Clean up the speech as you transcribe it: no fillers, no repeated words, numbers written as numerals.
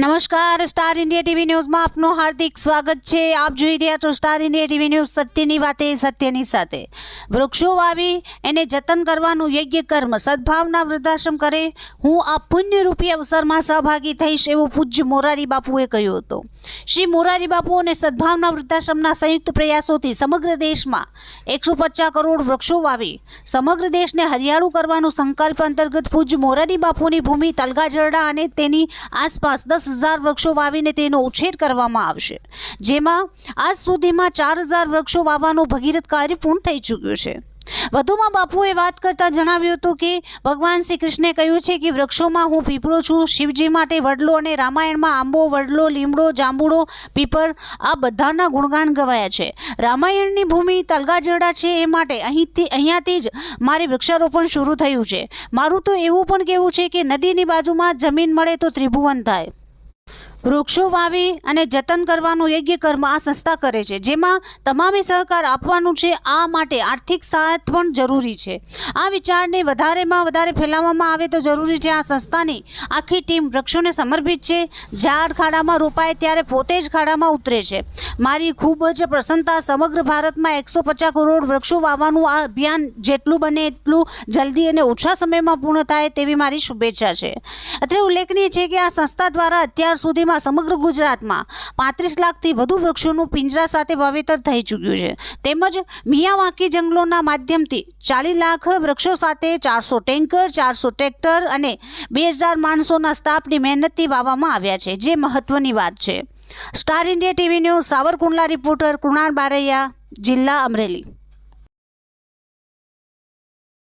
નમસ્કાર, star India TV ન્યૂઝમાં આપનું હાર્દિક સ્વાગત છે। આપ જોઈ રહ્યા છો સ્ટાર ઇન્ડિયા ટીવી ન્યૂઝ। સત્યની વાતે સત્યની સાથે। વૃક્ષો વાવી એને જતન કરવાનું યજ્ઞ કર્મ સદભાવના વૃદ્ધાશ્રમ કરે, હું આ પુણ્યરૂપી અવસરમાં સહભાગી થઈશ એવું પૂજ્ય મોરારી બાપુએ કહ્યું હતું। શ્રી મોરારી બાપુ અને સદભાવના વૃદ્ધાશ્રમના સંયુક્ત પ્રયાસોથી સમગ્ર દેશમાં 150 કરોડ વૃક્ષો વાવી સમગ્ર દેશને હરિયાળું કરવાનો સંકલ્પ અંતર્ગત પૂજ્ય મોરારી બાપુની ભૂમિ તલગાજરડા અને તેની આસપાસ 10,000 વૃક્ષો વાવીને તેનો ઉછેર કરવામાં આવશે, જેમાં આજ સુધીમાં 4,000 વૃક્ષો વાવવાનું ભગીરથ કાર્ય પૂર્ણ થઈ ચૂક્યું છે। વધુમાં બાપુએ વાત કરતા જણાવ્યું હતું કે ભગવાન શ્રી કૃષ્ણે કહ્યું છે કે વૃક્ષોમાં હું પીપળો છું, શિવજી માટે વડલો અને રામાયણમાં આંબો, વડલો, લીમડો, જાંબુડો, પીપળ આ બધાના ગુણગાન ગવાયા છે। રામાયણની ભૂમિ તલગાજરડા છે, એ માટે અહીંયાથી જ મારે વૃક્ષારોપણ શરૂ થયું છે। મારું તો એવું પણ કહેવું છે કે નદીની બાજુમાં જમીન મળે તો ત્રિભુવન થાય। વૃક્ષો વાવી અને જતન કરવાનું યજ્ઞ કર્મ આ સંસ્થા કરે છે, જેમાં તમામે સહકાર આપવાનું છે। આ માટે આર્થિક સહાય પણ જરૂરી છે। આ વિચારને વધારેમાં વધારે ફેલાવવામાં આવે તો જરૂરી છે। આ સંસ્થાની આખી ટીમ વૃક્ષોને સમર્પિત છે। ઝાડ ખાડામાં રોપાય ત્યારે પોતે જ ખાડામાં ઉતરે છે। મારી ખૂબ જ પ્રસન્નતા। સમગ્ર ભારતમાં 150 કરોડ વૃક્ષો વાવવાનું આ અભિયાન જેટલું બને એટલું જલ્દી અને ઓછા સમયમાં પૂર્ણ થાય તેવી મારી શુભેચ્છા છે। અત્રે ઉલ્લેખનીય છે કે આ સંસ્થા દ્વારા અત્યાર સુધીમાં સમગ્ર ગુજરાતમાં 35 લાખથી વધુ વૃક્ષોનું પિંજરા સાથે વાવેતર થઈ ચૂક્યું છે, તેમજ મિયાવાકી જંગલોના માધ્યમથી 40 લાખ વૃક્ષો સાથે 400 ટેન્કર, 400 ટ્રેક્ટર અને 2000 માણસોના સ્ટાફની મહેનતથી વાવવામાં આવ્યા છે, જે મહત્વની વાત છે। Star India TV news Savarkundla reporter Krunal Baraiya, જિલ્લા અમરેલી।